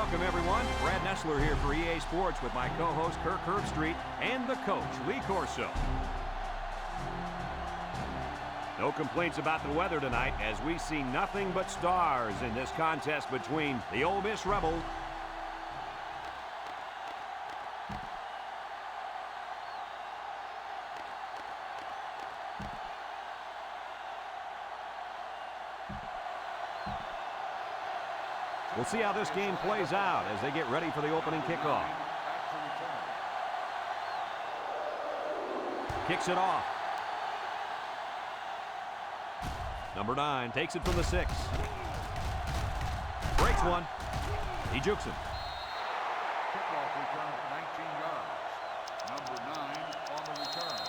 Welcome, everyone. Brad Nessler here for EA Sports with my co-host Kirk Herbstreit and the coach, Lee Corso. No complaints about the weather tonight as we see nothing but stars in this contest between the Ole Miss Rebels We'll see how this game plays out as they get ready for the opening kickoff. Kicks it off. Number 9 takes it from the 6. Breaks one. He jukes him. Kickoff return of 19 yards. Number 9 on the return.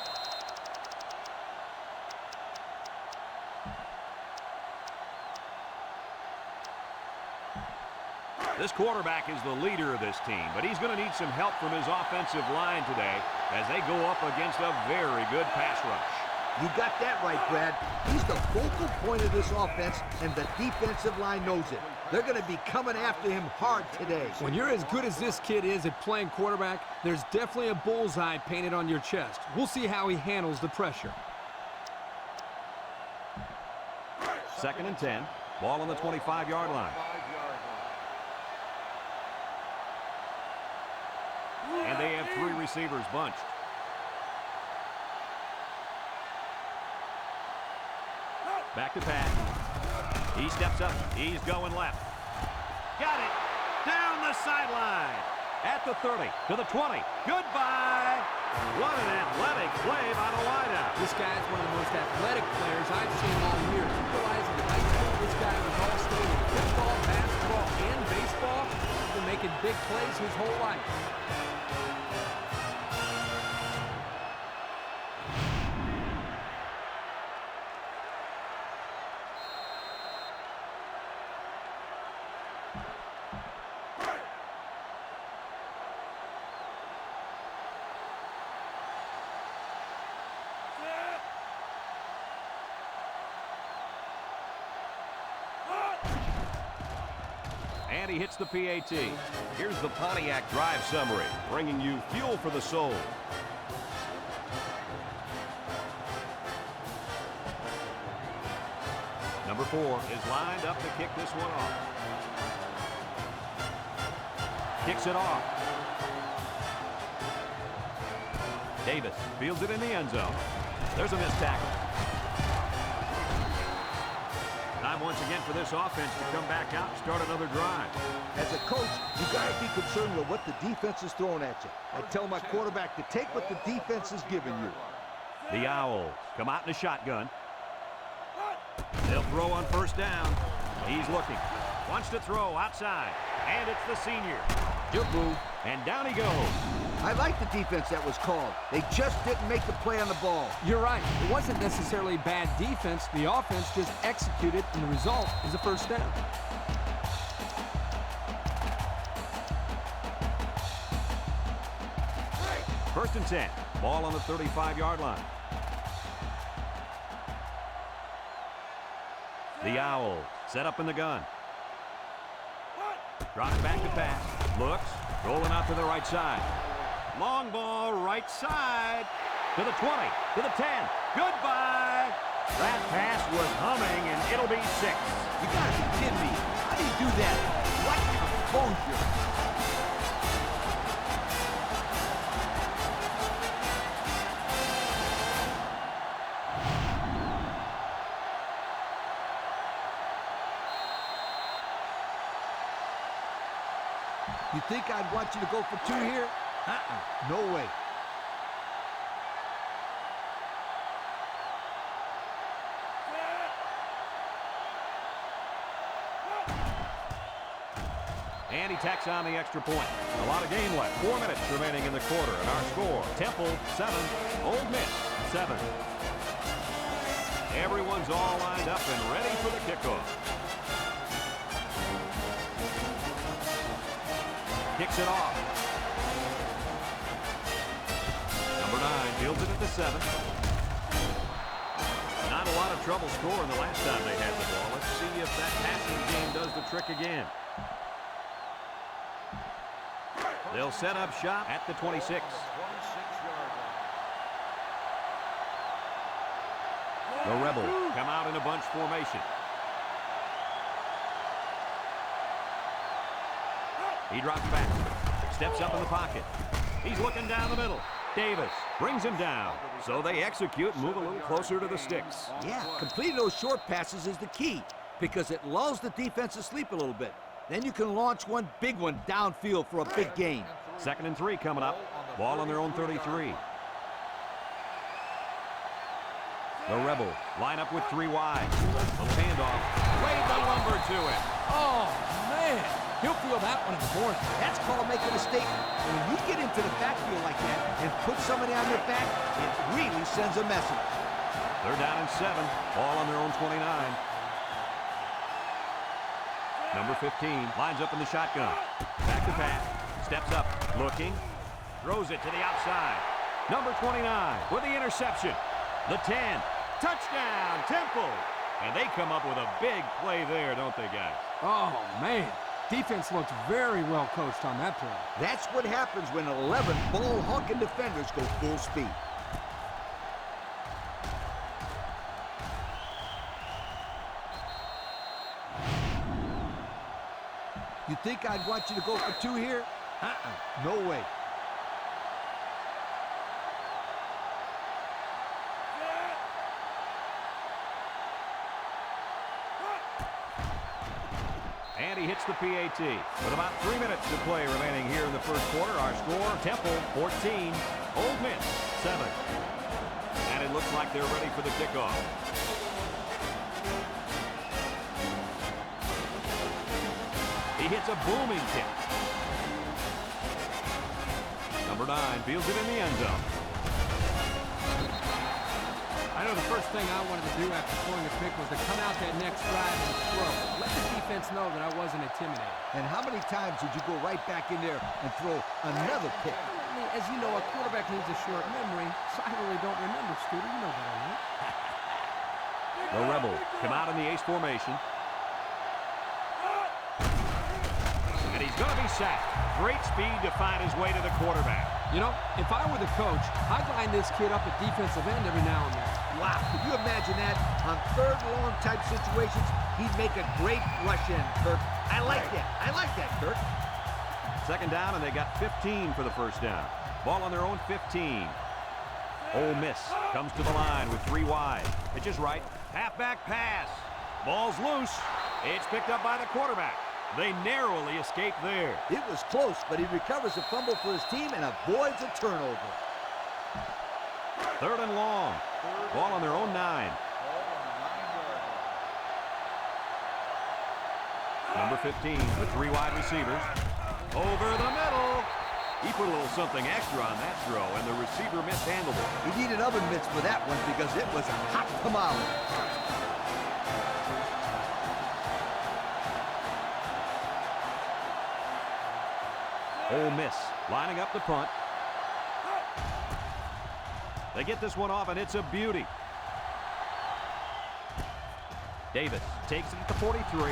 This quarterback is the leader of this team, but he's going to need some help from his offensive line today as they go up against a very good pass rush. You got that right, Brad. He's the focal point of this offense, and the defensive line knows it. They're going to be coming after him hard today. When you're as good as this kid is at playing quarterback, there's definitely a bullseye painted on your chest. We'll see how he handles the pressure. 2nd and 10. Ball on the 25-yard line. And they have 3 receivers bunched. Back to pass. He steps up. He's going left. Got it. Down the sideline. At the 30. To the 20. Goodbye. What an athletic play by the wideout. This guy is one of the most athletic players I've seen all year. You realize in high school, this guy was all state in football, basketball, and baseball. He's been making big plays his whole life. And he hits the PAT. Here's the Pontiac drive summary, bringing you fuel for the soul. Number 4 is lined up to kick this one off. Kicks it off. Davis fields it in the end zone. There's a missed tackle. Time once again for this offense to come back out and start another drive. As a coach, you got to be concerned with what the defense is throwing at you. I tell my quarterback to take what the defense is giving you. The Owls come out in a shotgun. They'll throw on first down. He's looking. Wants to throw outside. And it's the senior. Good move. And down he goes. I like the defense that was called. They just didn't make the play on the ball. You're right. It wasn't necessarily bad defense. The offense just executed, and the result is a first down. First and 10. Ball on the 35-yard line. The Owls set up in the gun. Drops back to pass. Looks. Rolling out to the right side. Long ball, right side. To the 20. To the 10. Goodbye. That pass was humming, and it'll be 6. You got to be kidding me. How do you do that? What composure. You think I'd want you to go for 2 here? No way. And he tacks on the extra point. A lot of game left. 4 minutes remaining in the quarter. And our score, Temple 7, Ole Miss 7. Everyone's all lined up and ready for the kickoff. Kicks it off. Number 9 fields it at the 7. Not a lot of trouble scoring the last time they had the ball. Let's see if that passing game does the trick again. They'll set up shop at the 26. 26-yard line. The Rebels come out in a bunch formation. He drops back, steps up in the pocket. He's looking down the middle. Davis brings him down. So they execute and move a little closer to the sticks. Yeah, completing those short passes is the key because it lulls the defense to sleep a little bit. Then you can launch one big one downfield for a big gain. 2nd and 3 coming up. Ball on their own 33. The Rebels line up with 3 wide. Little handoff. Wade the lumber to it. Oh, man. He'll feel that one in the morning. That's called making a statement. When you get into the backfield like that and put somebody on your back, it really sends a message. They're down in 7. Ball on their own 29. Number 15 lines up in the shotgun. Back to pass. Steps up. Looking. Throws it to the outside. Number 29 with the interception. The 10. Touchdown, Temple. And they come up with a big play there, don't they, guys? Oh, man. Defense looked very well coached on that play. That's what happens when 11 ball-hawking defenders go full speed. You think I'd want you to go for 2 here? No way. And he hits the PAT. With about 3 minutes to play remaining here in the first quarter, our score, Temple 14, Ole Miss 7. And it looks like they're ready for the kickoff. He hits a booming kick. Number 9 fields it in the end zone. I know the first thing I wanted to do after throwing a pick was to come out that next drive and throw. Let the defense know that I wasn't intimidated. And how many times did you go right back in there and throw another pick? I mean, as you know, a quarterback needs a short memory, so I really don't remember, Scooter. You know better, right? The Rebels come out in the ace formation. And he's going to be sacked. Great speed to find his way to the quarterback. You know, if I were the coach, I'd line this kid up at defensive end every now and then. Wow, could you imagine that? On 3rd and long type situations, he'd make a great rush in, Kirk. I like that. I like that, Kirk. 2nd down, and they got 15 for the first down. Ball on their own 15. Ole Miss comes to the line with 3 wide. Pitches right. Halfback pass. Ball's loose. It's picked up by the quarterback. They narrowly escape there. It was close, but he recovers a fumble for his team and avoids a turnover. 3rd and long. Ball on their own 9. Ball on the 9-yard line. Number 15 with 3 wide receivers. Over the middle. He put a little something extra on that throw, and the receiver mishandled it. He needed oven mitts for that one because it was a hot tamale. Ole Miss lining up the punt. They get this one off, and it's a beauty. Davis takes it at the 43.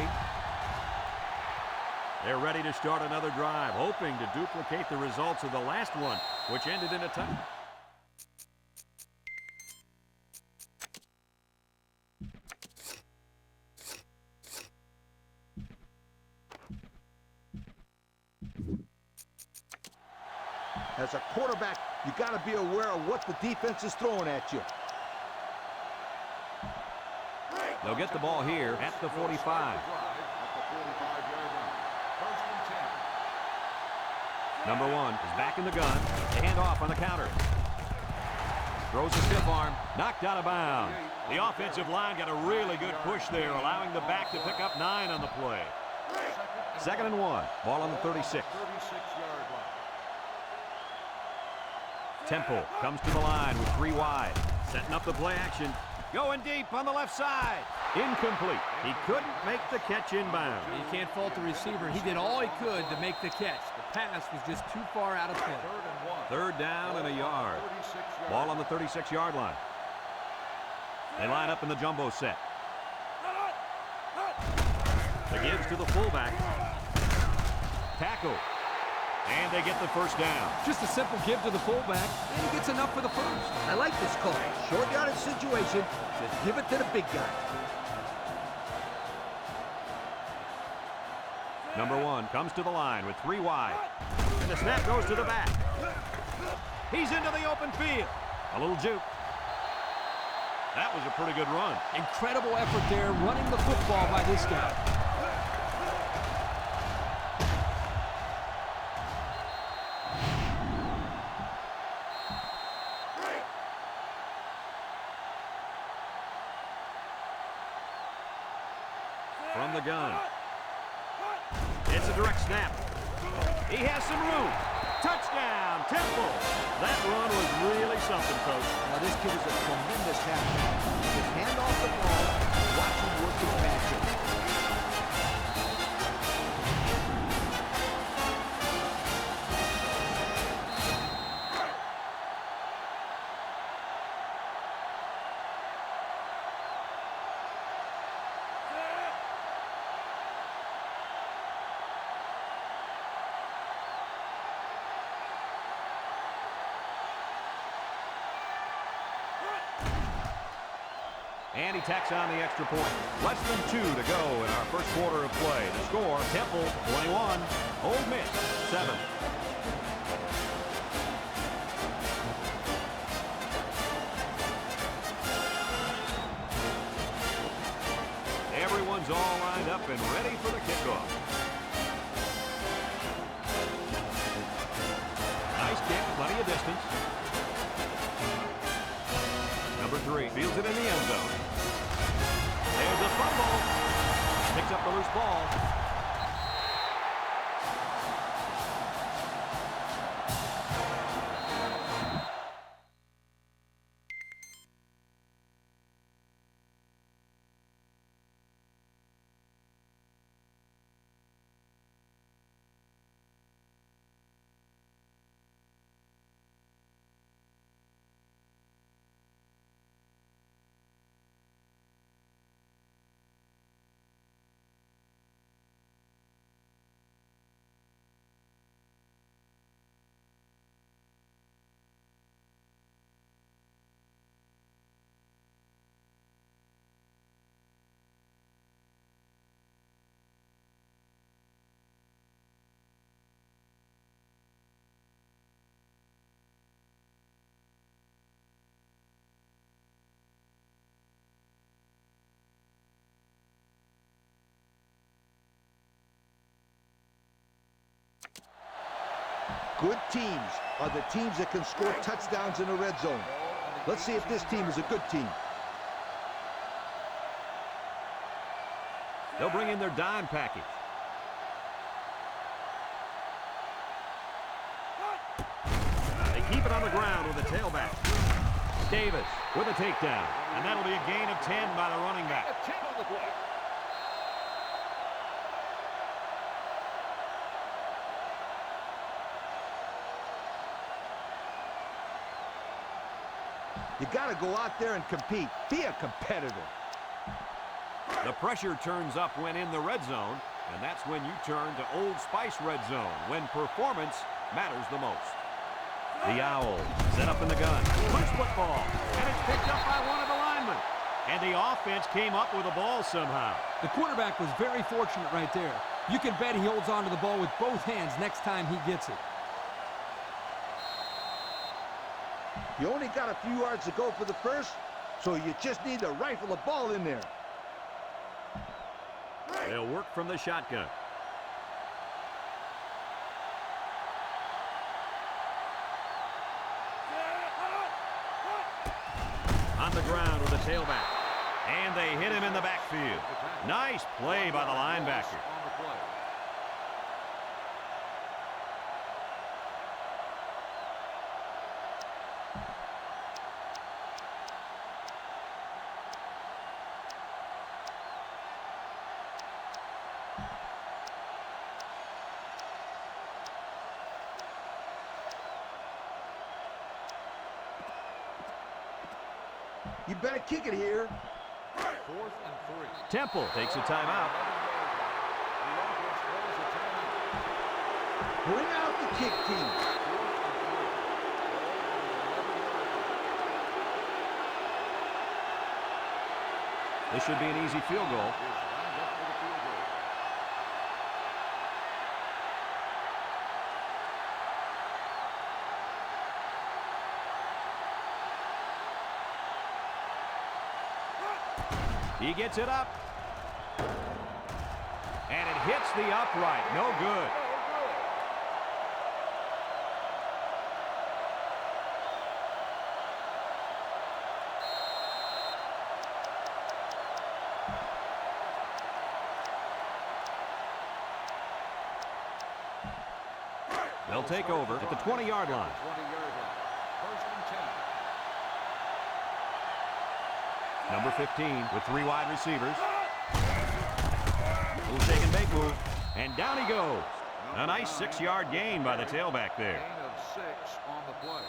They're ready to start another drive, hoping to duplicate the results of the last one, which ended in a tie. As a quarterback, you got to be aware of what the defense is throwing at you. They'll get the ball here at the 45. Number 1 is back in the gun. They hand off on the counter. Throws a stiff arm, knocked out of bounds. The offensive line got a really good push there, allowing the back to pick up 9 on the play. 2nd and 1, ball on the 36. Temple comes to the line with 3 wide. Setting up the play action. Going deep on the left side. Incomplete. He couldn't make the catch inbound. You can't fault the receiver. He did all he could to make the catch. The pass was just too far out of play. 3rd down and a yard. Ball on the 36-yard line. They line up in the jumbo set. The gives to the fullback. Tackle. And they get the first down. Just a simple give to the fullback, and he gets enough for the first. I like this call. Short yardage situation. Just give it to the big guy. Number 1 comes to the line with 3 wide. And the snap goes to the back. He's into the open field. A little juke. That was a pretty good run. Incredible effort there running the football by this guy. From the gun. It's a direct snap. He has some room. Touchdown, Temple. That run was really something, Coach. Now, this kid is a tremendous halfback. Just hand off the ball and watch him work his matchup. And he tacks on the extra point. Less than 2 to go in our first quarter of play. The score, Temple 21, Ole Miss 7. Everyone's all lined up and ready for the kickoff. Nice kick, plenty of distance. Number 3 fields it in the end zone. There's a fumble. Picks up the loose ball. Good teams are the teams that can score touchdowns in the red zone. Let's see if this team is a good team. They'll bring in their dime package. They keep it on the ground with the tailback. Davis with a takedown. And that'll be a gain of 10 by the running back. You got to go out there and compete. Be a competitor. The pressure turns up when in the red zone, and that's when you turn to Old Spice red zone, when performance matters the most. The Owls set up in the gun. Push football, and it's picked up by one of the linemen. And the offense came up with the ball somehow. The quarterback was very fortunate right there. You can bet he holds on to the ball with both hands next time he gets it. You only got a few yards to go for the first, so you just need to rifle the ball in there. They'll work from the shotgun. On the ground with the tailback. And they hit him in the backfield. Nice play by the linebacker. You better kick it here. 4th and 3. Temple takes a timeout. Bring out the kick team. This should be an easy field goal. He gets it up. And it hits the upright. No good. They'll take over at the 20-yard line. First and 10. Number 15 with 3 wide receivers. Little shake and bake move. And down he goes. A nice 6-yard gain by the tailback there. Gain of 6 on the play.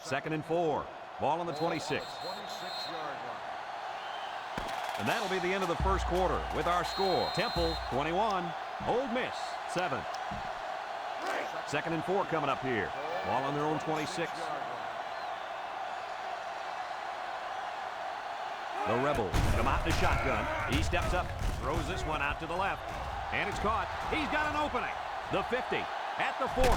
Second and 4. Ball on the 26. 26-yard line. And that'll be the end of the first quarter with our score. Temple 21, Ole Miss 7. Second and 4 coming up here. Ball on their own 26. The Rebels come out in the shotgun. He steps up, throws this one out to the left. And it's caught. He's got an opening. The 50 at the 40.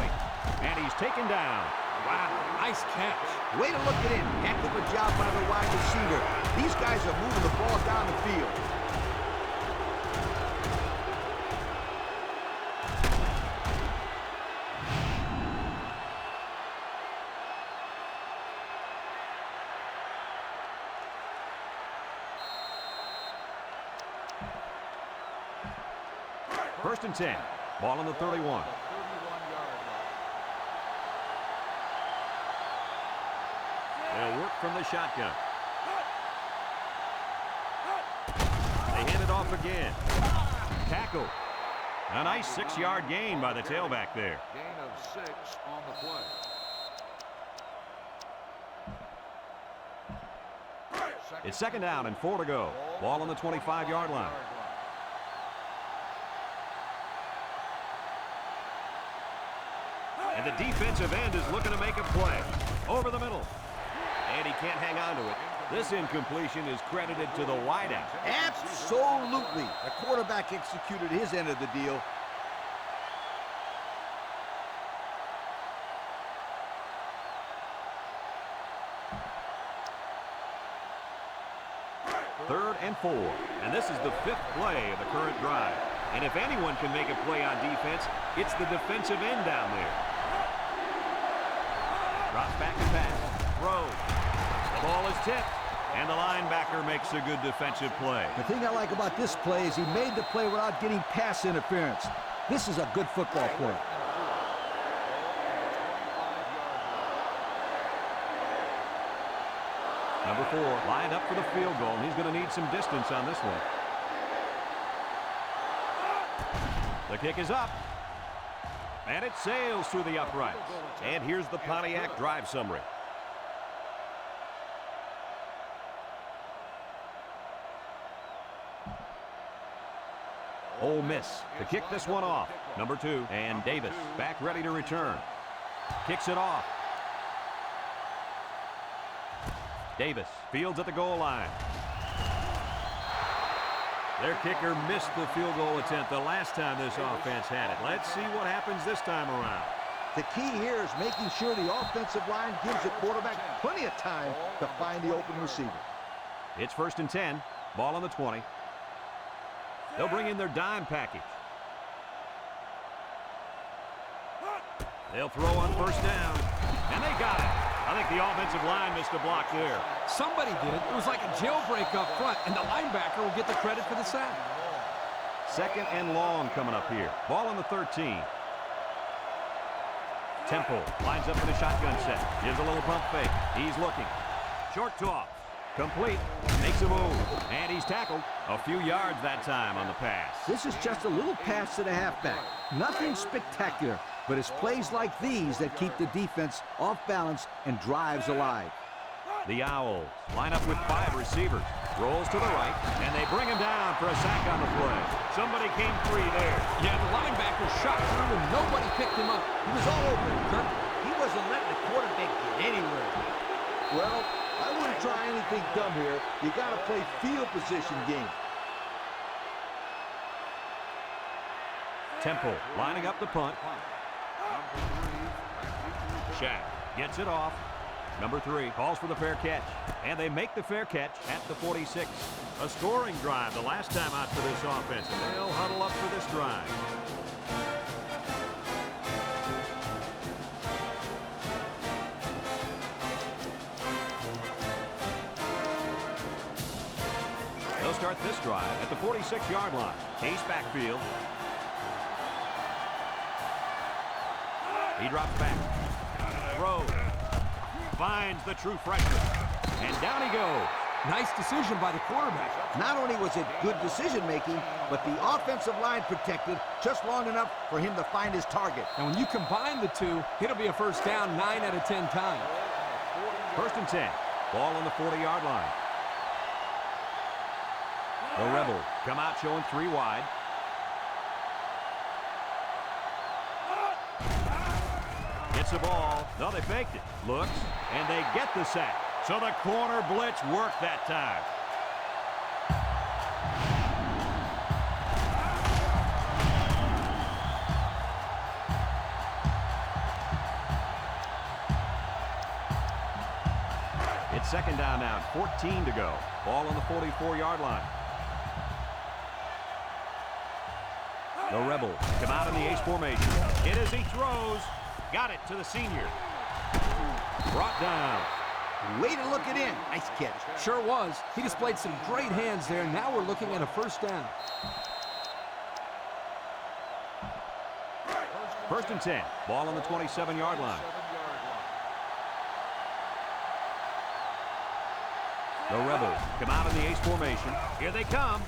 And he's taken down. Wow, nice catch. Way to look it in. Heck of a job by the wide receiver. These guys are moving the ball down the field. First and 10. Ball on the 31. They'll work from the shotgun. They hand it off again. Tackle. A nice 6-yard gain by the tailback there. Gain of 6 on the play. It's second down and 4 to go. Ball on the 25-yard line. And the defensive end is looking to make a play. Over the middle. And he can't hang on to it. This incompletion is credited to the wideout. Absolutely. The quarterback executed his end of the deal. Third and 4. And this is the 5th play of the current drive. And if anyone can make a play on defense, it's the defensive end down there. Drops back to pass. Throws. The ball is tipped. And the linebacker makes a good defensive play. The thing I like about this play is he made the play without getting pass interference. This is a good football play. Number 4 lined up for the field goal, and he's going to need some distance on this one. The kick is up. And it sails through the uprights. And here's the Pontiac drive summary. Ole Miss to kick this one off. Number 2, and Davis back ready to return. Kicks it off. Davis fields at the goal line. Their kicker missed the field goal attempt the last time this offense had it. Let's see what happens this time around. The key here is making sure the offensive line gives the quarterback plenty of time to find the open receiver. It's first and 10. Ball on the 20. They'll bring in their dime package. They'll throw on first down. And they got it. I think the offensive line missed a block there. Somebody did. It was like a jailbreak up front, and the linebacker will get the credit for the sack. Second and long coming up here. Ball on the 13. Temple lines up for the shotgun set. Gives a little pump fake. He's looking. Short toss. Complete. Makes a move. And he's tackled a few yards that time on the pass. This is just a little pass to the halfback. Nothing spectacular. but it's plays like these that keep the defense off balance and drives alive. The Owls line up with 5 receivers. Rolls to the right, and they bring him down for a sack on the play. Somebody came free there. Yeah, the linebacker shot through and nobody picked him up. He was all over him, Kirk. He wasn't letting the quarterback get anywhere. Well, I wouldn't try anything dumb here. You got to play field position game. Temple lining up the punt. Shaq gets it off. Number 3 calls for the fair catch. And they make the fair catch at the 46. A scoring drive the last time out for this offense. And they'll huddle up for this drive. They'll start this drive at the 46-yard line. Case backfield. He drops back. Throws. Finds the true freshman. And down he goes. Nice decision by the quarterback. Not only was it good decision-making, but the offensive line protected just long enough for him to find his target. And when you combine the two, it'll be a first down 9 out of 10 times. 1st and 10. Ball on the 40-yard line. The Rebels come out showing 3 wide. Gets the ball. No, they faked it. Looks, and they get the sack. So the corner blitz worked that time. It's 2nd down now, 14 to go. Ball on the 44-yard line. The Rebels come out in the ace formation. It is he throws. Got it to the senior. Brought down. Way to look it in. Nice catch. Sure was. He displayed some great hands there. Now we're looking at a first down. 1st and 10. Ball on the 27-yard line. The Rebels come out in the ace formation. Here they come.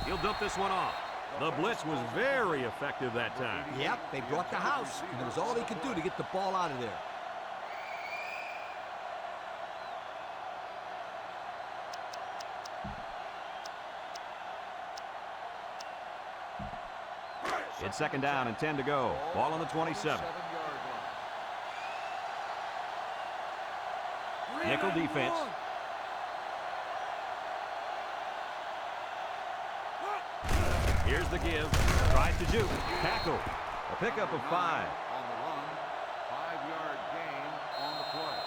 He'll dump this one off. The blitz was very effective that time. Yep, they brought the house, and it was all they could do to get the ball out of there. It's 2nd down and 10 to go. Ball on the 27. Nickel defense. Here's the give. Tries to juke. Tackle. A pickup of 5. On the run, 5-yard gain on the play.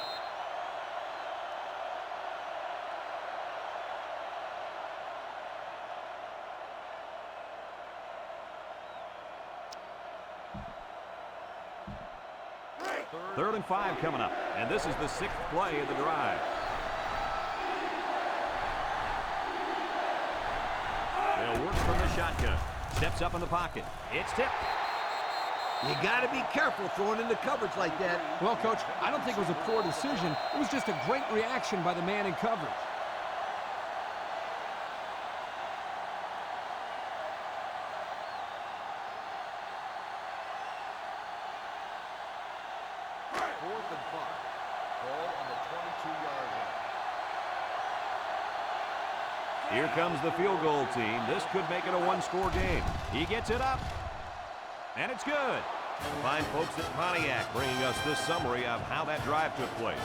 Third and 5 coming up. And this is the 6th play of the drive. They'll work from the shotgun. Steps up in the pocket. It's tipped. You got to be careful throwing into coverage like that. Well, Coach, I don't think it was a poor decision. It was just a great reaction by the man in coverage. Fourth and 5. Ball on the 22-yard line. Here comes the field goal team. This could make it a 1-score game. He gets it up. And it's good. Fine folks at Pontiac bringing us this summary of how that drive took place.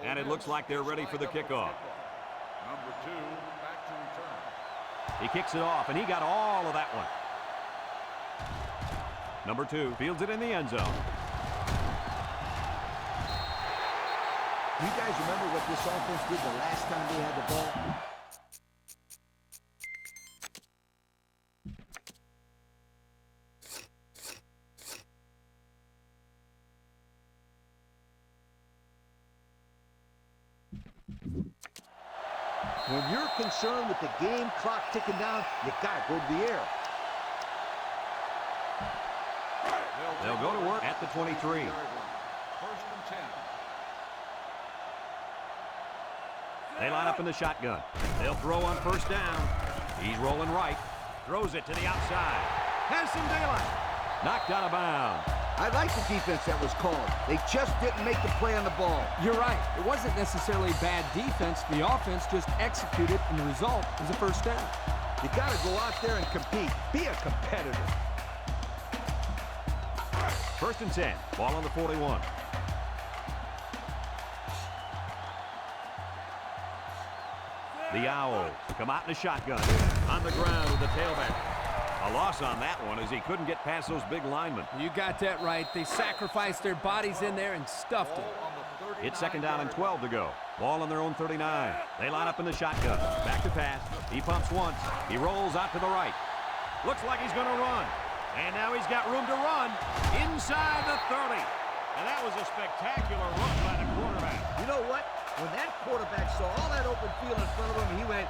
And it looks like they're ready for the kickoff. Number 2, back to return. He kicks it off, and he got all of that one. Number 2 fields it in the end zone. You guys remember what this offense did the last time they had the ball? When you're concerned with the game clock ticking down, you gotta go to the air. They'll go to work at the 23. First and 10. They line up in the shotgun. They'll throw on first down. He's rolling right. Throws it to the outside. Has some daylight. Knocked out of bounds. I like the defense that was called. They just didn't make the play on the ball. You're right. It wasn't necessarily bad defense. The offense just executed, and the result was a first down. You got to go out there and compete. Be a competitor. First and 10. Ball on the 41. The Owls come out in a shotgun. On the ground with the tailback. A loss on that one as he couldn't get past those big linemen. You got that right. They sacrificed their bodies in there and stuffed it. It's second down and 12 to go. Ball on their own 39. They line up in the shotgun. Back to pass. He pumps once. He rolls out to the right. Looks like he's going to run. And now he's got room to run inside the 30. And that was a spectacular run by the quarterback. You know what? When that quarterback saw all that open field in front of him, he went,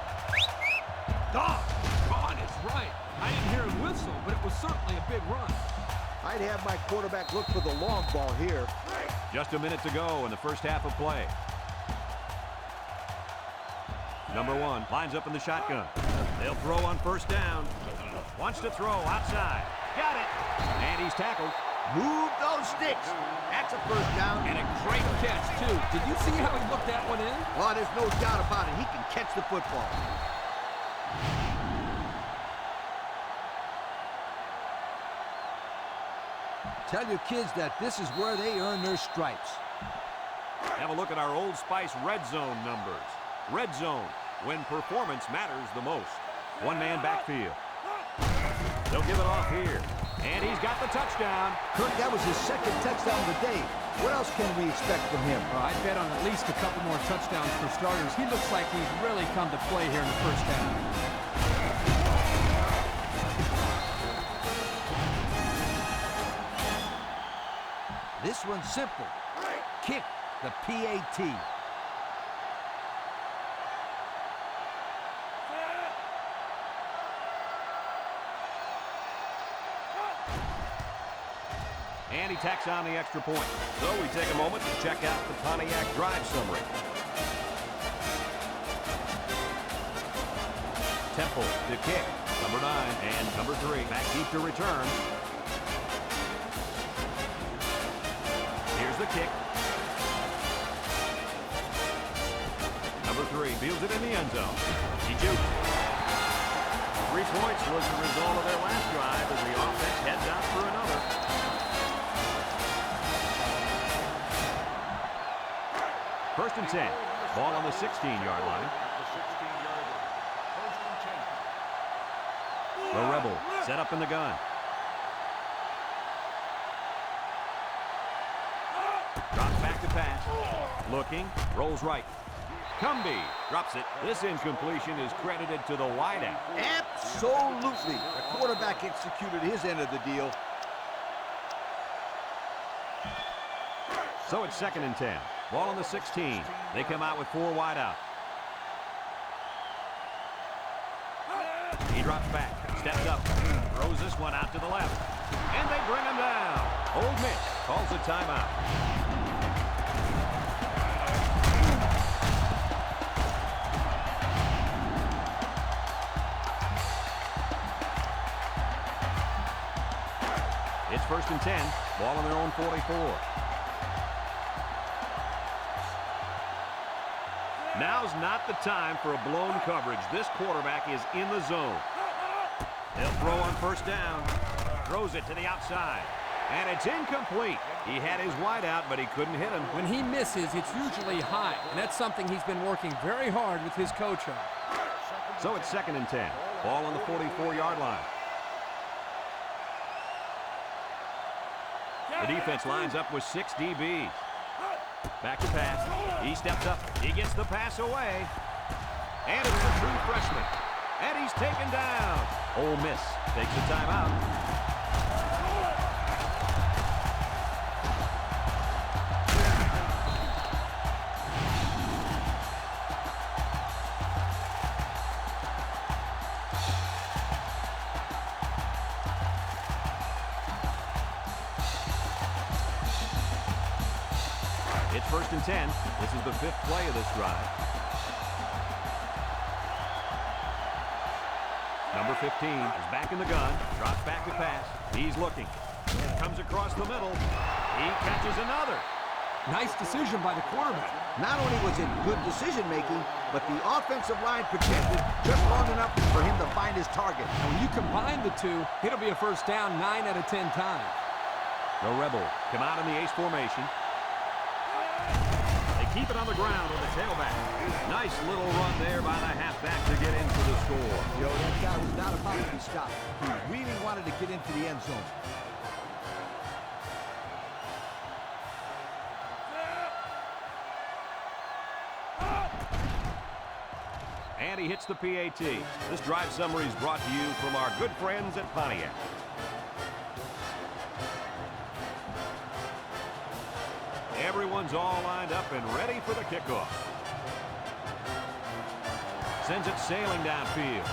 "Gone." Gone is right. I didn't hear him whistle, but it was certainly a big run. I'd have my quarterback look for the long ball here. Just a minute to go in the first half of play. Number 1 lines up in the shotgun. They'll throw on first down. Wants to throw outside. Got it. And he's tackled. Move those sticks. That's a first down. And a great catch, too. Did you see how he looked that one in? Oh, there's no doubt about it. He can catch the football. Tell your kids that this is where they earn their stripes. Have a look at our Old Spice red zone numbers. Red zone, when performance matters the most. One-man backfield. They'll give it off here. And he's got the touchdown. Kirk, that was his second touchdown of the day. What else can we expect from him? I bet on at least a couple more touchdowns for starters. He looks like he's really come to play here in the first half. This one's simple. Kick the PAT. And he tacks on the extra point. So we take a moment to check out the Pontiac drive summary. Temple to kick. Number 9 and number 3 back deep to return. Here's the kick. Number 3 fields it in the end zone. He jukes. 3 points was the result of their last drive as the offense heads out for another. First and 10. Ball on the 16-yard line. First and 10. The Rebel set up in the gun. Drops back to pass. Looking. Rolls right. Cumby drops it. This incompletion is credited to the wideout. Absolutely. The quarterback executed his end of the deal. So it's second and 10. Ball on the 16. They come out with 4 wide out. He drops back, steps up, throws this one out to the left. And they bring him down. Ole Miss calls a timeout. It's first and 10. Ball on their own 44. Now's not the time for a blown coverage. This quarterback is in the zone. They'll throw on first down. Throws it to the outside. And it's incomplete. He had his wide out, but he couldn't hit him. When he misses, it's usually high, and that's something he's been working very hard with his coach on. So it's second and 10. Ball on the 44-yard line. The defense lines up with 6 DBs. Back to pass. He steps up. He gets the pass away. And it's a true freshman. And he's taken down. Ole Miss takes a timeout. It's 1st and 10. This is the 5th play of this drive. Number 15 is back in the gun. Drops back to pass. He's looking. It comes across the middle. He catches another. Nice decision by the quarterback. Not only was it good decision-making, but the offensive line protected just long enough for him to find his target. And when you combine the two, it'll be a first down 9 out of 10 times. The Rebels come out in the ace formation. Keep it on the ground with the tailback. Nice little run there by the halfback to get into the score. That guy was not about to be stopped. He really wanted to get into the end zone. And he hits the PAT. This drive summary is brought to you from our good friends at Pontiac. Everyone's all lined up and ready for the kickoff. Sends it sailing downfield.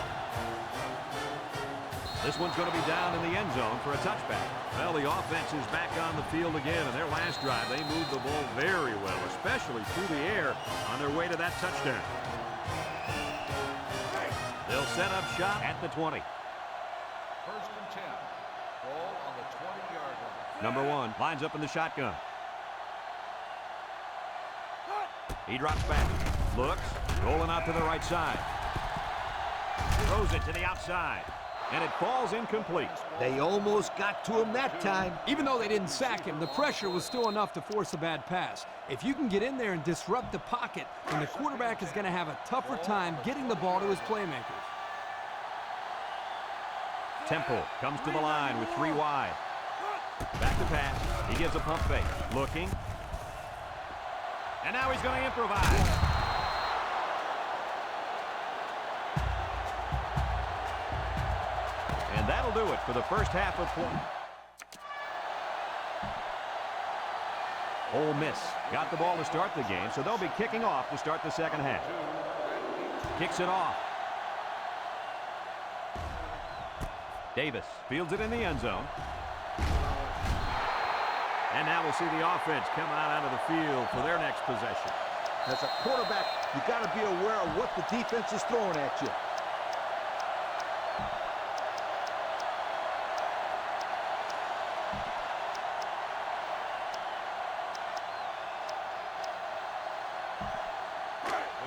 This one's going to be down in the end zone for a touchback. Well, the offense is back on the field again. In their last drive, they moved the ball very well, especially through the air on their way to that touchdown. They'll set up shop at the 20. 1st and 10. Ball on the 20-yard line. Number 1 lines up in the shotgun. He drops back, looks, rolling out to the right side. Throws it to the outside, and it falls incomplete. They almost got to him that time. Even though they didn't sack him, the pressure was still enough to force a bad pass. If you can get in there and disrupt the pocket, then the quarterback is going to have a tougher time getting the ball to his playmakers. Temple comes to the line with 3 wide. Back to pass. He gives a pump fake. Looking. And now he's going to improvise. And that'll do it for the first half of play. Ole Miss got the ball to start the game, so they'll be kicking off to start the second half. Kicks it off. Davis fields it in the end zone. And now we'll see the offense come out onto the field for their next possession. As a quarterback, you got to be aware of what the defense is throwing at you.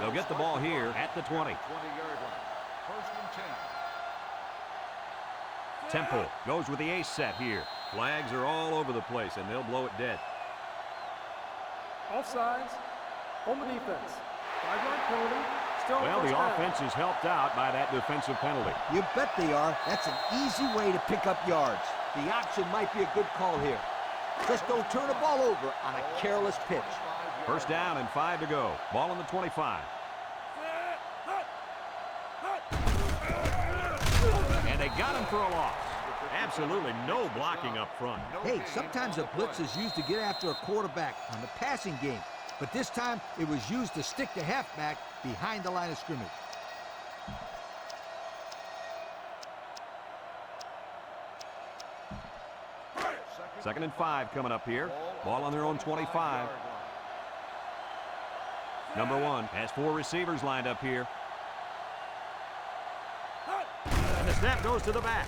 They'll get the ball here at the 20. 20-yard line. 1st and 10. Temple goes with the ace set here. Flags are all over the place, and they'll blow it dead. Offsides on the defense. 5-yard penalty. Still Well, the first down. offense is helped out by that defensive penalty. You bet they are. That's an easy way to pick up yards. The option might be a good call here. Just don't turn the ball over on a careless pitch. First down and 5 to go. Ball on the 25. And they got him for a loss. Absolutely no blocking up front. Hey, sometimes a blitz is used to get after a quarterback on the passing game. But this time, it was used to stick the halfback behind the line of scrimmage. Second and 5 coming up here. Ball on their own 25. Number 1 has 4 receivers lined up here. And the snap goes to the back.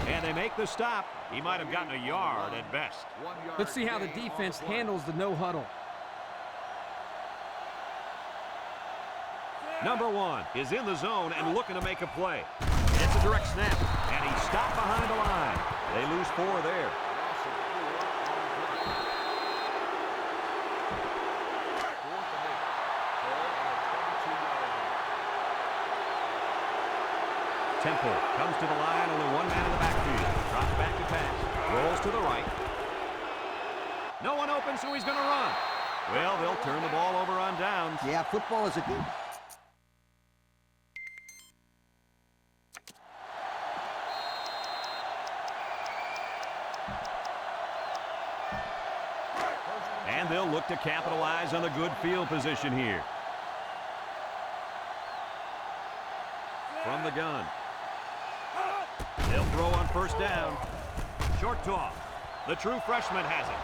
And they make the stop. He might have gotten a yard at best. Let's see how the defense handles the no huddle. Number 1 is in the zone and looking to make a play. It's a direct snap, and he's stopped behind the line. They lose 4 there. Temple comes to the line, only 1 man in the backfield. Drops back to pass. Rolls to the right. No one open, so he's going to run. Well, they'll turn the ball over on downs. Yeah, football is a good... And they'll look to capitalize on the good field position here. From the gun. They'll throw on first down. Short toss. The true freshman has it.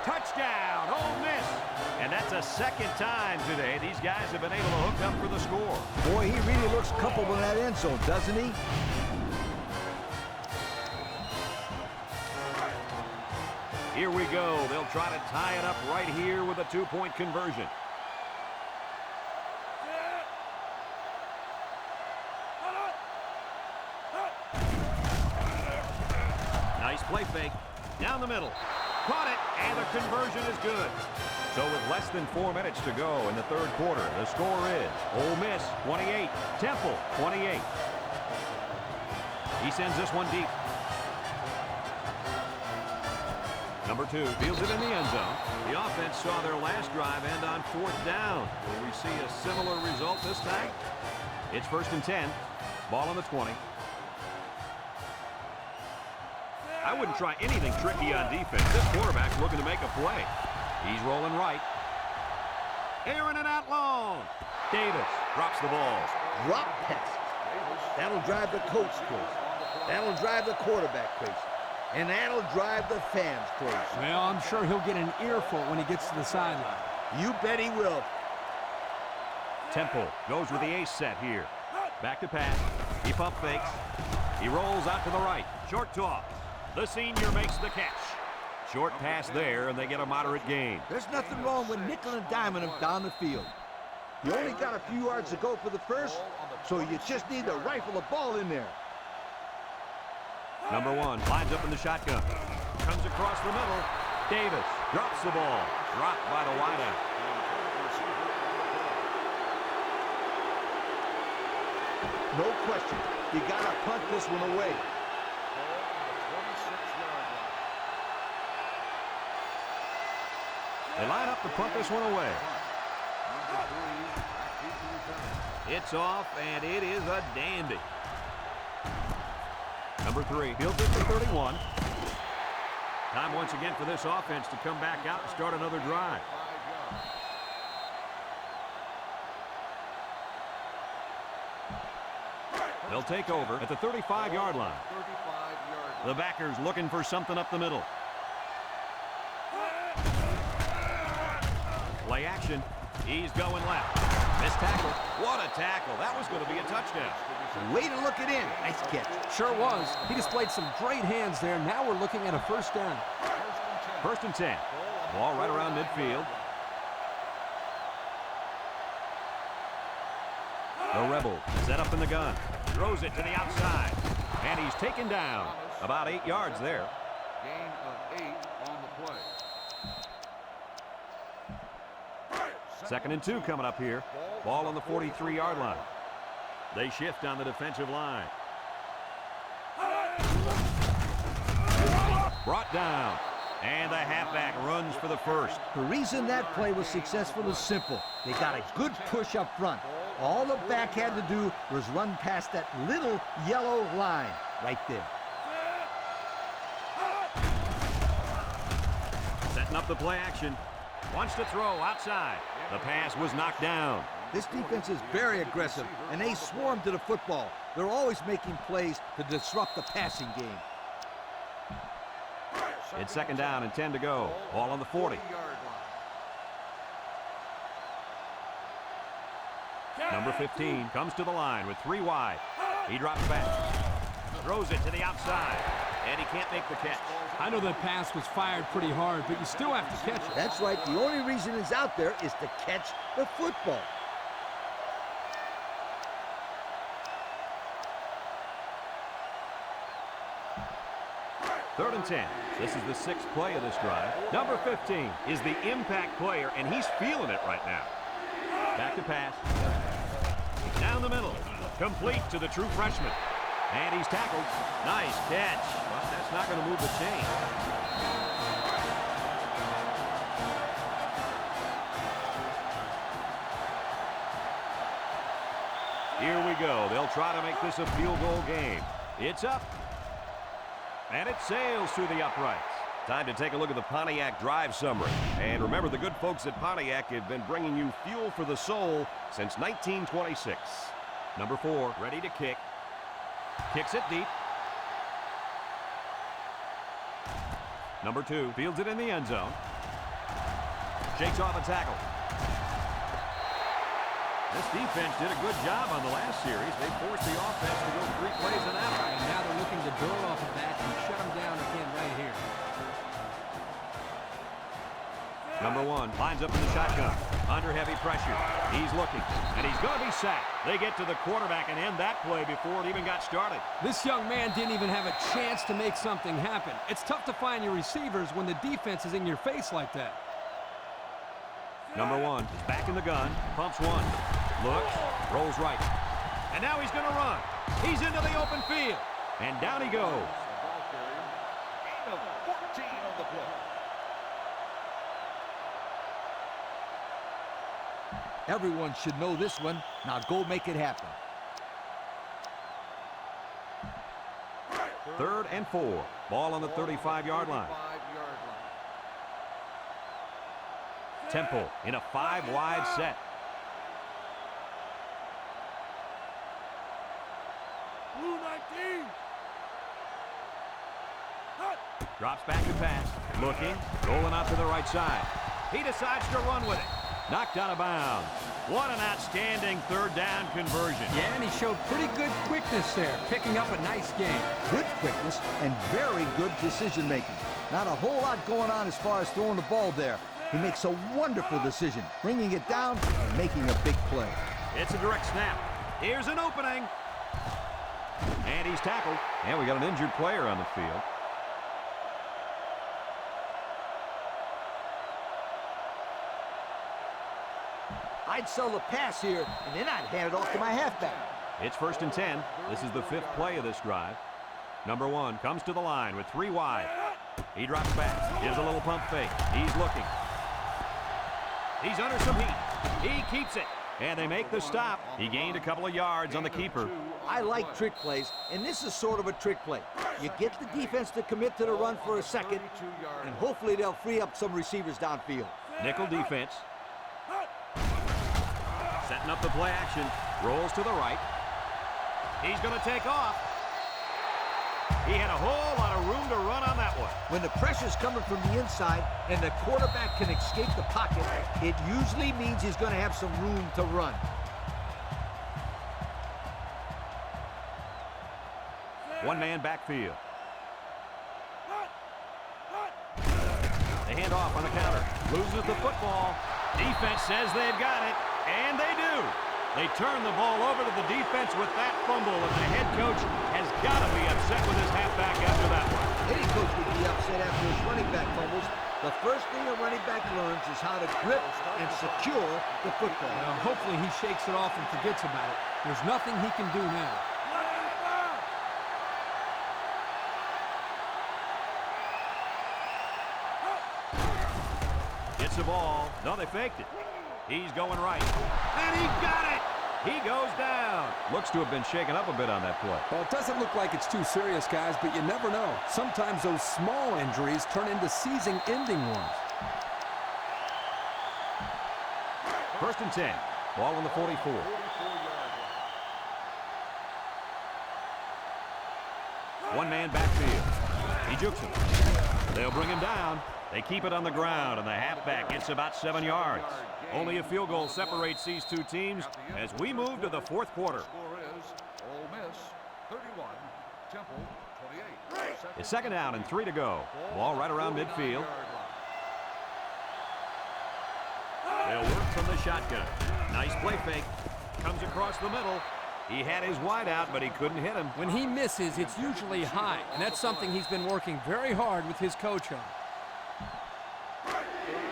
Touchdown, Ole Miss. And that's a second time today these guys have been able to hook up for the score. Boy, he really looks comfortable in that end zone, doesn't he? Here we go. They'll try to tie it up right here with a two-point conversion. Nice play fake. Down the middle. Caught it, and the conversion is good. So with less than 4 minutes to go in the third quarter, the score is Ole Miss 28, Temple 28. He sends this one deep. Number 2 fields it in the end zone. The offense saw their last drive end on fourth down. Will we see a similar result this time? It's 1st and 10. Ball on the 20. I wouldn't try anything tricky on defense. This quarterback's looking to make a play. He's rolling right. Airing it out long. Davis drops the ball. Drop passes. That'll drive the coach crazy. That'll drive the quarterback crazy. And that'll drive the fans crazy. Well, I'm sure he'll get an earful when he gets to the sideline. You bet he will. Temple goes with the ace set here. Back to pass. He pump fakes. He rolls out to the right. Short toss. The senior makes the catch. Short pass there, and they get a moderate gain. There's nothing wrong with nickel and diming him down the field. You only got a few yards to go for the first, so you just need to rifle the ball in there. Number 1 lines up in the shotgun. Comes across the middle. Davis drops the ball. Dropped by the wideout. No question. You got to punt this one away. They line up to punt this one away. It's off, and it is a dandy. Number 3 fields it for 31. Time once again for this offense to come back out and start another drive. They'll take over at the 35-yard line. The backers looking for something up the middle. Play action. He's going left. Missed tackle. What a tackle. That was going to be a touchdown. Way to look it in. Nice catch. Sure was. He displayed some great hands there. Now we're looking at a first down. 1st and 10. Ball right around midfield. The Rebel set up in the gun. Throws it to the outside. And he's taken down. About 8 yards there. Gain of 8 on the play. 2nd and 2 coming up here. Ball on the 43-yard line. They shift on the defensive line. Brought down. And the halfback runs for the first. The reason that play was successful is simple. They got a good push up front. All the back had to do was run past that little yellow line right there. Setting up the play action. Wants to throw outside. The pass was knocked down. This defense is very aggressive, and they swarm to the football. They're always making plays to disrupt the passing game. It's 2nd down and 10 to go. Ball on the 40. Number 15 comes to the line with 3 wide. He drops back. Throws it to the outside. And he can't make the catch. I know that pass was fired pretty hard, but you still have to catch it. That's right. The only reason he's out there is to catch the football. Third and 10. This is the 6th play of this drive. Number 15 is the impact player, and he's feeling it right now. Back to pass. Down the middle. Complete to the true freshman. And he's tackled. Nice catch. But that's not going to move the chain. Here we go. They'll try to make this a field goal game. It's up. And it sails through the uprights. Time to take a look at the Pontiac drive summary. And remember, the good folks at Pontiac have been bringing you fuel for the soul since 1926. Number 4, ready to kick. Kicks it deep. Number 2, fields it in the end zone. Shakes off a tackle. This defense did a good job on the last series. They forced the offense to go 3 plays and out. And now they're looking to build off of that and shut them down again right here. Number 1 lines up in the shotgun. Under heavy pressure. He's looking, and he's going to be sacked. They get to the quarterback and end that play before it even got started. This young man didn't even have a chance to make something happen. It's tough to find your receivers when the defense is in your face like that. Number 1 is back in the gun. Pumps 1. Looks. Rolls right. And now he's going to run. He's into the open field. And down he goes. The ball carrier. Gain of 14 on the play. Everyone should know this one. Now go make it happen. 3rd and 4. Ball on the 35-yard line. 35-yard line. Temple in a 5-wide set. Blue 19. Drops back to pass. Looking. Rolling out to the right side. He decides to run with it. Knocked out of bounds. What an outstanding 3rd down conversion. Yeah, and he showed pretty good quickness there, picking up a nice game. Good quickness and very good decision making. Not a whole lot going on as far as throwing the ball there. He makes a wonderful decision, bringing it down and making a big play. It's a direct snap. Here's an opening. And he's tackled. And we got an injured player on the field. I'd sell the pass here, and then I'd hand it off to my halfback. It's 1st and 10. This is the 5th play of this drive. Number 1 comes to the line with 3 wide. He drops back. Gives a little pump fake. He's looking. He's under some heat. He keeps it. And they make the stop. He gained a couple of yards on the keeper. I like trick plays, and this is sort of a trick play. You get the defense to commit to the run for a second, and hopefully they'll free up some receivers downfield. Nickel defense. Setting up the play action. Rolls to the right. He's going to take off. He had a whole lot of room to run on that one. When the pressure's coming from the inside and the quarterback can escape the pocket, it usually means he's going to have some room to run. One-man backfield. They hand off on the counter. Loses the football. Defense says they've got it, and they do. They turn the ball over to the defense with that fumble, and the head coach has got to be upset with his halfback after that one. Any coach would be upset after his running back fumbles. The first thing a running back learns is how to grip and secure the football. Now, hopefully he shakes it off and forgets about it. There's nothing he can do now. Gets the ball. No, they faked it. He's going right. And he got it! He goes down. Looks to have been shaken up a bit on that play. Well, it doesn't look like it's too serious, guys, but you never know. Sometimes those small injuries turn into season-ending ones. 1st and 10. Ball on the 44. One-man backfield. He jukes him. They'll bring him down. They keep it on the ground, and the halfback gets about 7 yards. Only a field goal separates these two teams as we move to the 4th quarter. Score is Ole Miss 31, Temple 28. It's 2nd down and 3 to go. Ball right around midfield. They'll work from the shotgun. Nice play fake. Comes across the middle. He had his wide out, but he couldn't hit him. When he misses, it's usually high, and that's something he's been working very hard with his coach on.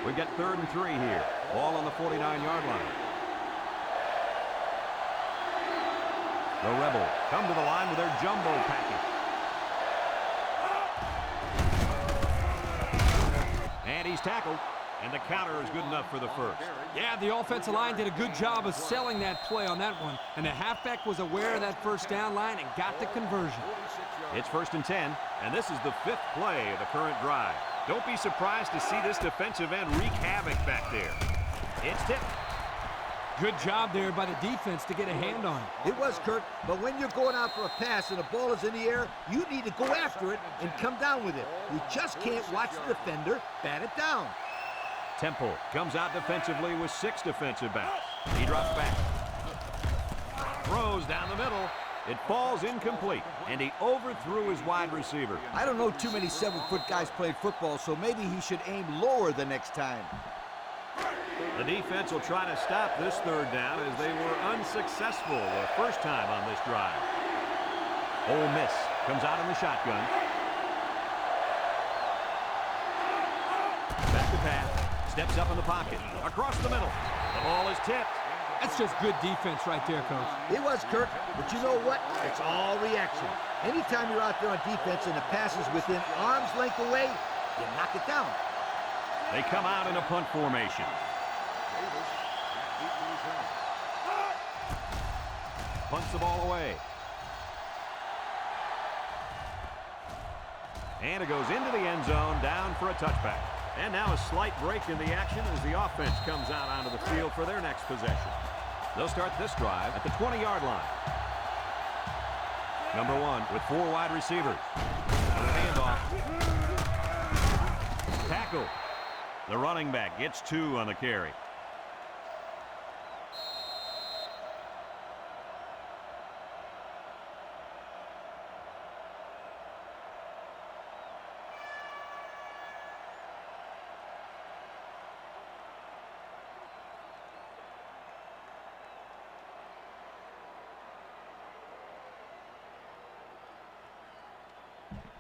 We've got 3rd and 3 here. Ball on the 49-yard line. The Rebels come to the line with their jumbo package. And he's tackled. And the counter is good enough for the first. Yeah, the offensive line did a good job of selling that play on that one. And the halfback was aware of that first down line and got the conversion. It's 1st and 10, and this is the 5th play of the current drive. Don't be surprised to see this defensive end wreak havoc back there. It's tipped. Good job there by the defense to get a hand on it. It was, Kirk, but when you're going out for a pass and the ball is in the air, you need to go after it and come down with it. You just can't watch the defender bat it down. Temple comes out defensively with 6 defensive backs. He drops back. Throws down the middle. It falls incomplete, and he overthrew his wide receiver. I don't know too many 7-foot guys playing football, so maybe he should aim lower the next time. The defense will try to stop this 3rd down as they were unsuccessful the first time on this drive. Ole Miss comes out in the shotgun. Back to pass. Steps up in the pocket. Across the middle. The ball is tipped. That's just good defense right there, Coach. It was, Kirk, but you know what? It's all reaction. Anytime you're out there on defense and the pass is within arm's length away, you knock it down. They come out in a punt formation. Punts the ball away. And it goes into the end zone, down for a touchback. And now a slight break in the action as the offense comes out onto the field for their next possession. They'll start this drive at the 20-yard line. Number 1 with 4 wide receivers. Handoff. Tackle. The running back gets 2 on the carry.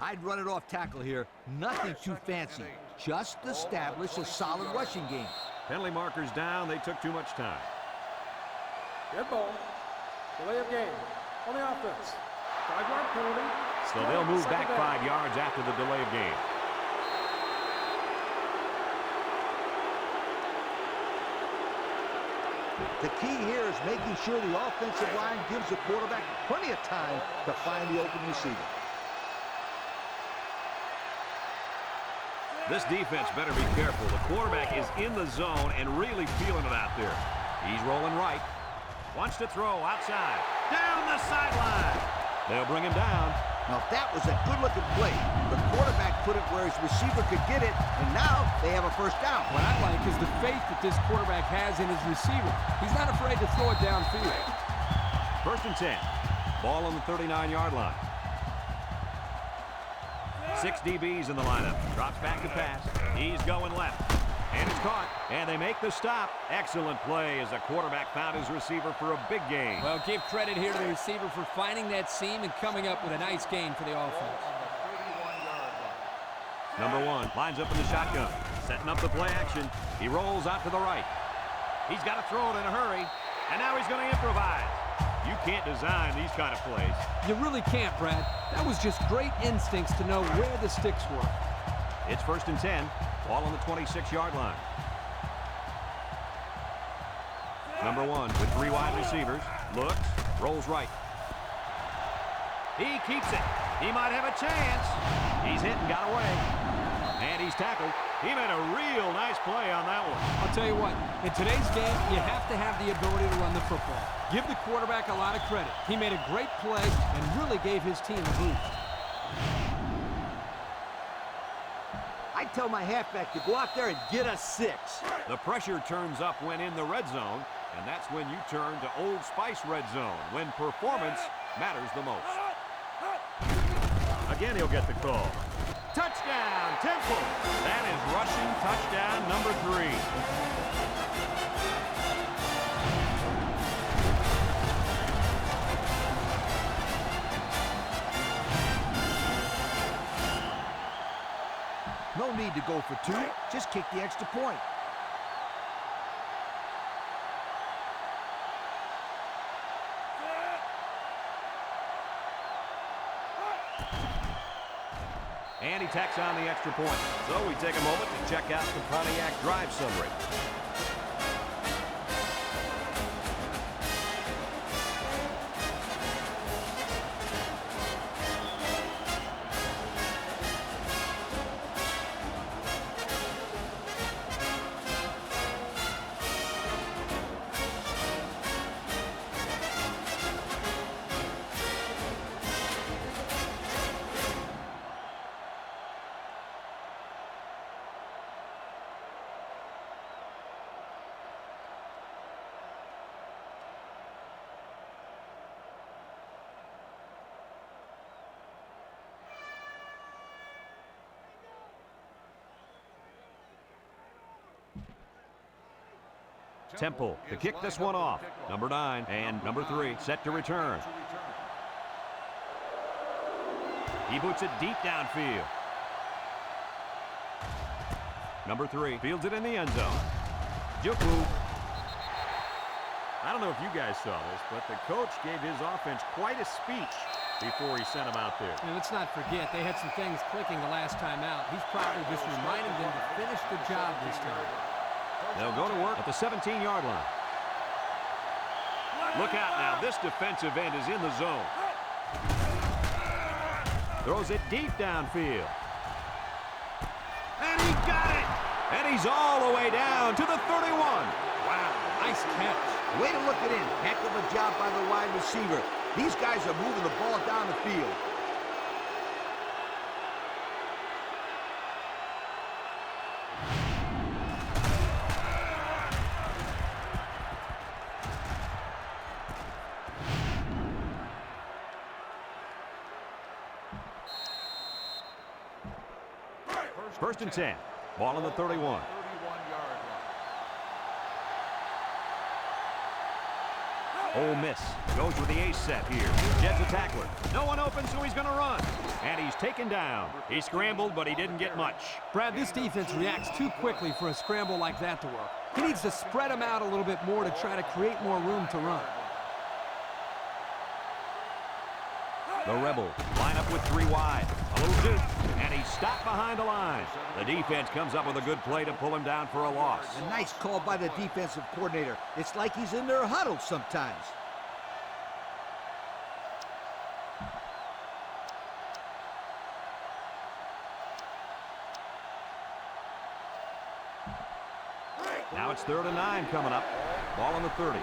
I'd run it off tackle here. Nothing too fancy. Just establish a solid rushing game. Penalty markers down. They took too much time. Dead ball. Delay of game on the offense. 5-yard penalty. So they'll move Second back down. 5 yards after the delay of game. The key here is making sure the offensive line gives the quarterback plenty of time to find the open receiver. This defense better be careful. The quarterback is in the zone and really feeling it out there. He's rolling right. Wants to throw outside. Down the sideline. They'll bring him down. Now that was a good-looking play. The quarterback put it where his receiver could get it, and now they have a first down. What I like is the faith that this quarterback has in his receiver. He's not afraid to throw it downfield. 1st and 10. Ball on the 39-yard line. 6 DBs in the lineup. Drops back to pass. He's going left. And it's caught. And they make the stop. Excellent play as the quarterback found his receiver for a big gain. Well, give credit here to the receiver for finding that seam and coming up with a nice gain for the offense. Number 1 lines up in the shotgun. Setting up the play action. He rolls out to the right. He's got to throw it in a hurry. And now he's going to improvise. You can't design these kind of plays. You really can't, Brad. That was just great instincts to know where the sticks were. It's 1st and 10. Ball on the 26-yard line. Number 1 with 3 wide receivers. Looks, rolls right. He keeps it. He might have a chance. He's hit and got away. And he's tackled. He made a real nice play on that one. I'll tell you what, in today's game, you have to have the ability to run the football. Give the quarterback a lot of credit. He made a great play and really gave his team a boost. I tell my halfback to go out there and get a 6. The pressure turns up when in the red zone, and that's when you turn to Old Spice red zone, when performance matters the most. Again, he'll get the call. Touchdown, Temple! That is rushing touchdown number 3. No need to go for 2. Just kick the extra point. And he tacks on the extra point. So we take a moment to check out the Pontiac drive summary. Temple to kick this one off. Number 9 and number 3 set to return. He boots it deep downfield. Number 3 fields it in the end zone. Juku. I don't know if you guys saw this, but the coach gave his offense quite a speech before he sent them out there. And let's not forget, they had some things clicking the last time out. He's probably just reminding them to finish the job this time. They'll go to work at the 17-yard line. Look out now. This defensive end is in the zone. Throws it deep downfield. And he got it! And he's all the way down to the 31. Wow, nice catch. Way to look it in. Heck of a job by the wide receiver. These guys are moving the ball down the field. First and 10. Ball on the 31. Ole Miss goes with the ace set here. Jed's a tackler. No one open, so he's going to run. And he's taken down. He scrambled, but he didn't get much. Brad, this defense reacts too quickly for a scramble like that to work. He needs to spread them out a little bit more to try to create more room to run. The Rebels line up with 3 wide. A little juke, and he's stopped behind the line. The defense comes up with a good play to pull him down for a loss. A nice call by the defensive coordinator. It's like he's in their huddle sometimes. Now it's 3rd and 9 coming up. Ball on the 30.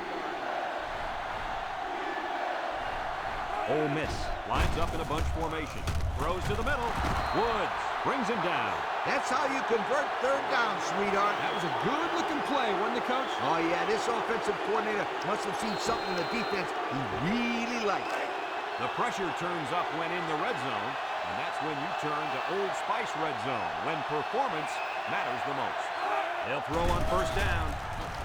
Ole Miss lines up in a bunch formation. Throws to the middle. Woods brings him down. That's how you convert 3rd down, sweetheart. That was a good-looking play, wasn't it, Coach? Oh, yeah, this offensive coordinator must have seen something in the defense he really liked. The pressure turns up when in the red zone, and that's when you turn to Old Spice red zone, when performance matters the most. They'll throw on 1st down.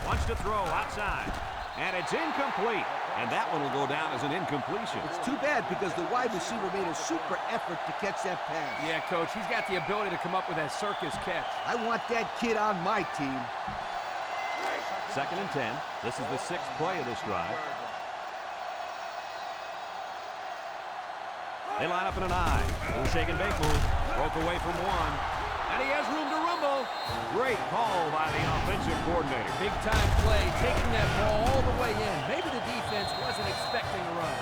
Wants to throw outside. And it's incomplete. And that one will go down as an incompletion. It's too bad because the wide receiver made a super effort to catch that pass. Yeah, Coach, he's got the ability to come up with that circus catch. I want that kid on my team. 2nd and 10. This is the 6th play of this drive. They line up in an eye. Little shake and bake move. Broke away from 1. And he has room to rumble. Great call by the offensive coordinator. Big-time play, taking that ball all the way in. Maybe the defense wasn't expecting a run.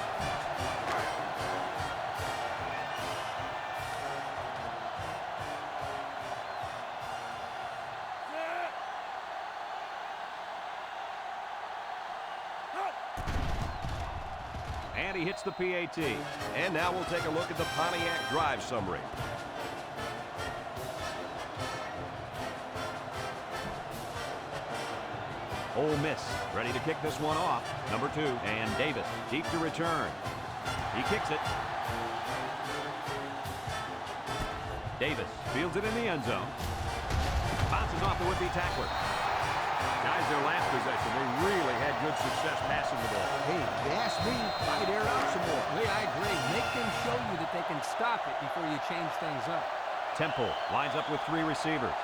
And he hits the PAT. And now we'll take a look at the Pontiac drive summary. Ole Miss ready to kick this one off. Number 2, and Davis deep to return. He kicks it. Davis fields it in the end zone. Bounces off the would-be tackler. Guys, their last possession, they really had good success passing the ball. Hey, if you ask me, I'd air out some more. Lee, I agree. Make them show you that they can stop it before you change things up. Temple lines up with 3 receivers.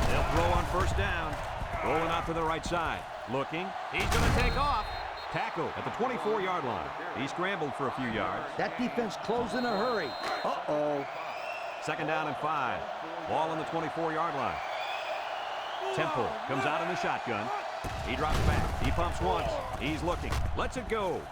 They'll throw on 1st down. Rolling out to the right side. Looking. He's going to take off. Tackle at the 24-yard line. He scrambled for a few yards. That defense closed in a hurry. Uh-oh. Second down and 5. Ball on the 24-yard line. Temple comes out in the shotgun. He drops back. He pumps once. He's looking. Lets it go.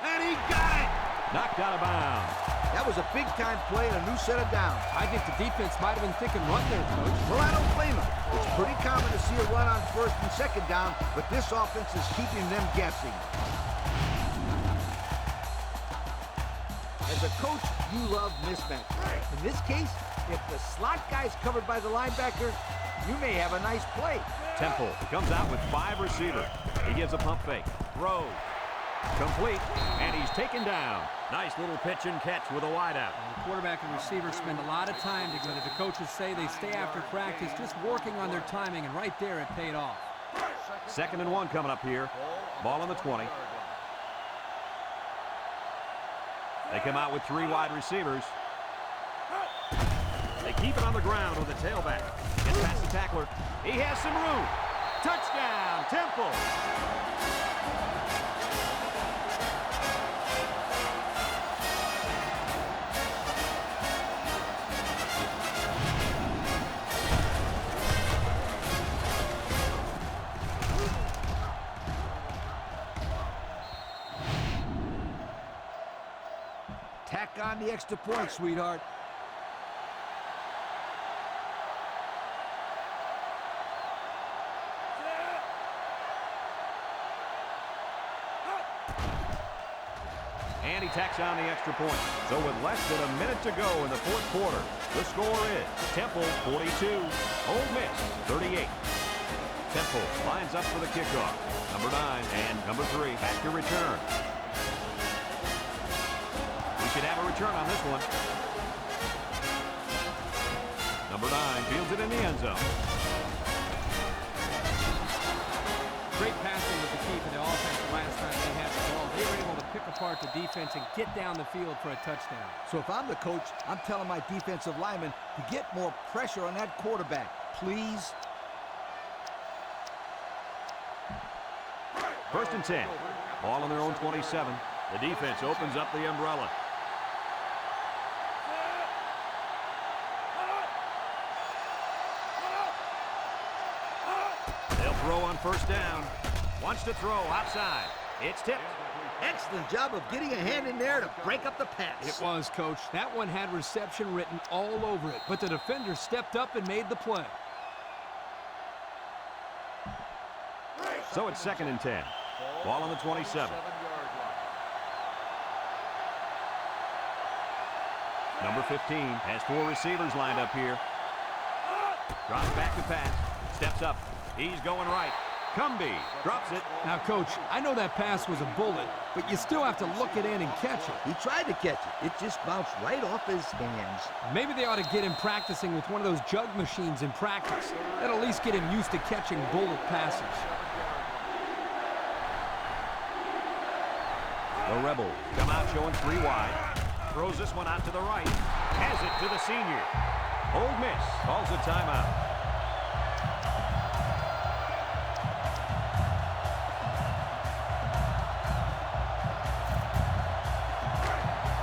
And he got it! Knocked out of bounds. That was a big-time play and a new set of downs. I think the defense might have been thinking run there, Coach. Well, I don't blame them. It's pretty common to see a run on first and second down, but this offense is keeping them guessing. As a coach, you love mismatches. In this case, if the slot guy's covered by the linebacker, you may have a nice play. Temple comes out with 5 receivers. He gives a pump fake. Throws. Complete. And he's taken down. Nice little pitch and catch with a wideout. The quarterback and receiver spend a lot of time together. The coaches say they stay after practice just working on their timing, and right there it paid off. Second and 1 coming up here. Ball on the 20. They come out with 3 wide receivers. They keep it on the ground with the tailback. Gets past the tackler. He has some room. Touchdown, Temple. Tack on the extra point, sweetheart. And he tacks on the extra point. So with less than a minute to go in the fourth quarter, the score is Temple 42, Ole Miss 38. Temple lines up for the kickoff. Number 9 and number 3 back to return. We should have a return on this one. Number 9 fields it in the end zone. Great passing was the key for the offense last time they had the ball. They were able to pick apart the defense and get down the field for a touchdown. So if I'm the coach, I'm telling my defensive linemen to get more pressure on that quarterback, please. First and 10. Ball on their own 27. The defense opens up the umbrella. They'll throw on first down. Wants to throw outside. It's tipped. Excellent job of getting a hand in there to break up the pass. It was, Coach. That one had reception written all over it, but the defender stepped up and made the play. So it's second and 10. Ball on the 27. Number 15 has 4 receivers lined up here. Drops back to pass. Steps up. He's going right. Cumbie drops it. Now, Coach, I know that pass was a bullet, but you still have to look it in and catch it. He tried to catch it. It just bounced right off his hands. Maybe they ought to get him practicing with one of those jug machines in practice. That'll at least get him used to catching bullet passes. The Rebels come out showing 3 wide. Throws this one out to the right. Has it to the senior. Ole Miss calls a timeout.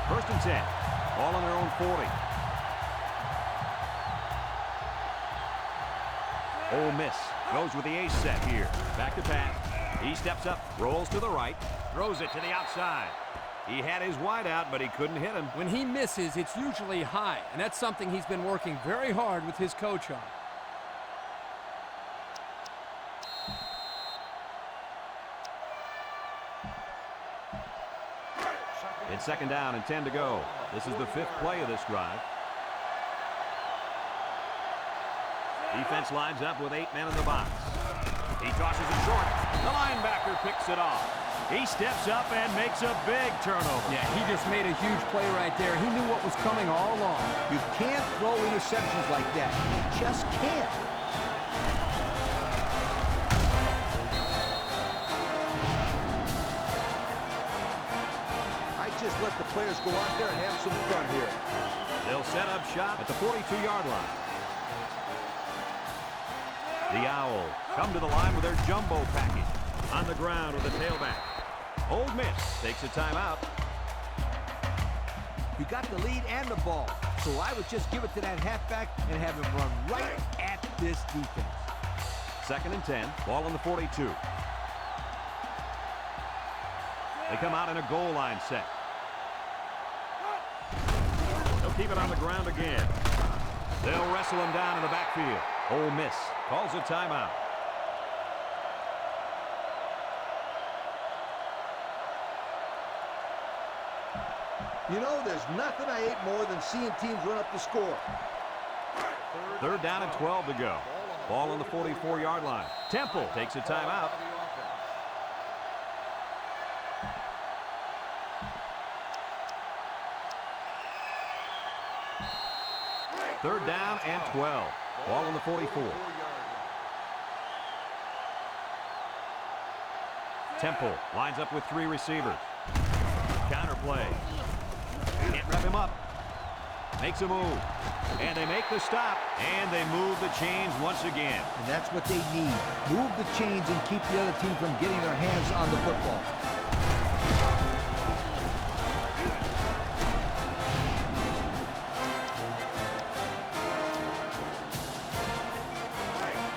First and 10. Ball on their own 40. Ole Miss goes with the ace set here. Back to pass. He steps up, rolls to the right, throws it to the outside. He had his wide out, but he couldn't hit him. When he misses, it's usually high, and that's something he's been working very hard with his coach on. It's second down and 10 to go. This is the 5th play of this drive. Defense lines up with 8 men in the box. He tosses it short. The linebacker picks it off. He steps up and makes a big turnover. Yeah, he just made a huge play right there. He knew what was coming all along. You can't throw interceptions like that. You just can't. I just let the players go out there and have some fun here. They'll set up shop at the 42-yard line. The Owls come to the line with their jumbo package. On the ground with the tailback. Ole Miss takes a timeout. You got the lead and the ball. So I would just give it to that halfback and have him run right at this defense. 2nd and 10. Ball on the 42. They come out in a goal line set. They'll keep it on the ground again. They'll wrestle him down in the backfield. Ole Miss calls a timeout. You know, there's nothing I hate more than seeing teams run up the score. 3rd down and 12 to go. Ball on the 44-yard line. Temple takes a timeout. Third down and 12. Ball on the 44. Temple lines up with 3 receivers. Counter play. Can't wrap him up. Makes a move. And they make the stop. And they move the chains once again. And that's what they need. Move the chains and keep the other team from getting their hands on the football.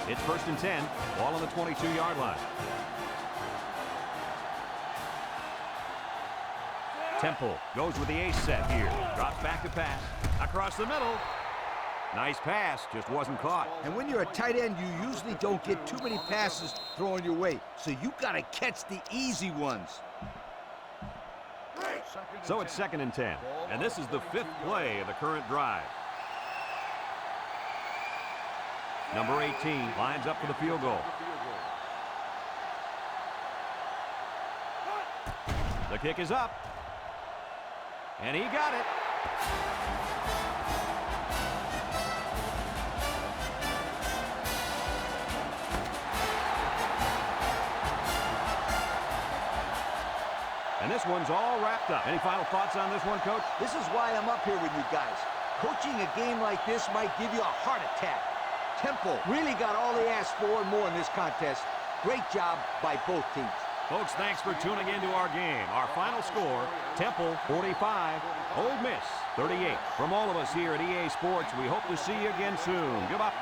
It's 1st and 10. Ball on the 22-yard line. Temple goes with the ace set here. Drops back to pass. Across the middle. Nice pass. Just wasn't caught. And when you're a tight end, you usually don't get too many passes thrown your way. So you got to catch the easy ones. So it's 2nd and 10. And this is the 5th play of the current drive. Number 18 lines up for the field goal. The kick is up. And he got it. And this one's all wrapped up. Any final thoughts on this one, Coach? This is why I'm up here with you guys. Coaching a game like this might give you a heart attack. Temple really got all they asked for and more in this contest. Great job by both teams. Folks, thanks for tuning into our game. Our final score, Temple 45, Ole Miss 38. From all of us here at EA Sports, we hope to see you again soon. Goodbye.